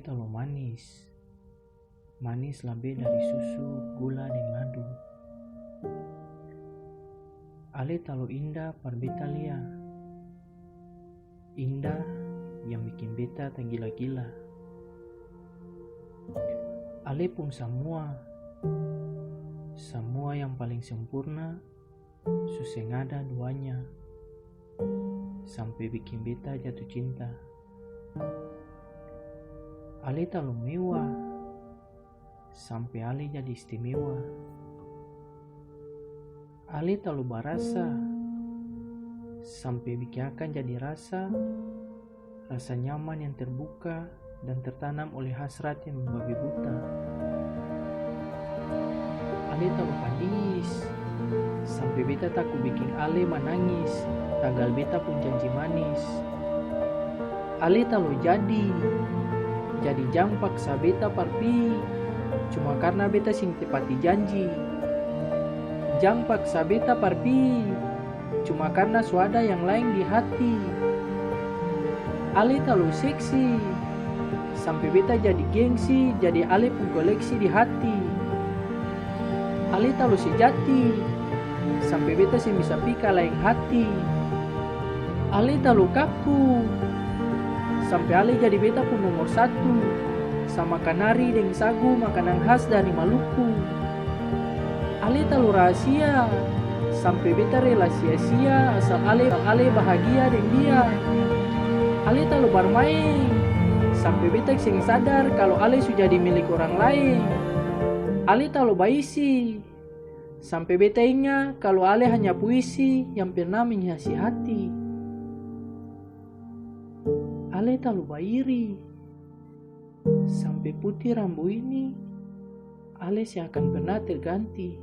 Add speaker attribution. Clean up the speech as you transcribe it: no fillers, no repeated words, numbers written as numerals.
Speaker 1: Ale terlalu manis. Manis lebih dari susu, gula, dan madu. Ale terlalu indah par beta lia. Indah yang bikin beta tergila-gila. Ale pun semua yang paling sempurna, suseng ada duanya. Sampai bikin beta jatuh cinta. Ale terlalu mewah, sampai Ale jadi istimewa. Ale terlalu barasa, sampai bikin akan jadi rasa nyaman yang terbuka dan tertanam oleh hasrat yang membabi buta. Ale terlalu padis, sampai beta takut bikin Ale menangis, tanggal beta pun janji manis. Ale terlalu jadi jam paksa beta parpi, cuma karena beta sing tepati janji. Jam paksa beta parpi, cuma karena suada yang lain di hati. Ale terlalu seksi, sampai beta jadi gengsi, jadi Ale pun koleksi di hati. Ale terlalu sejati, sampai beta sing bisa pika lain hati. Ale terlalu kaku, sampai Ale jadi beta pun nomor 1, sama kanari dan sagu makanan khas dari Maluku. Ale terlalu rahasia, sampai beta rela sia-sia asal Ale bahagia dengan dia. Ale terlalu bermain, sampai beta sing sadar kalau Ale sudah jadi milik orang lain. Ale terlalu baisi, sampai beta ingat kalau Ale hanya puisi yang pernah menghiasi hati. Ale terlalu bairi, sampai putih rambu ini Ale seakan pernah terganti.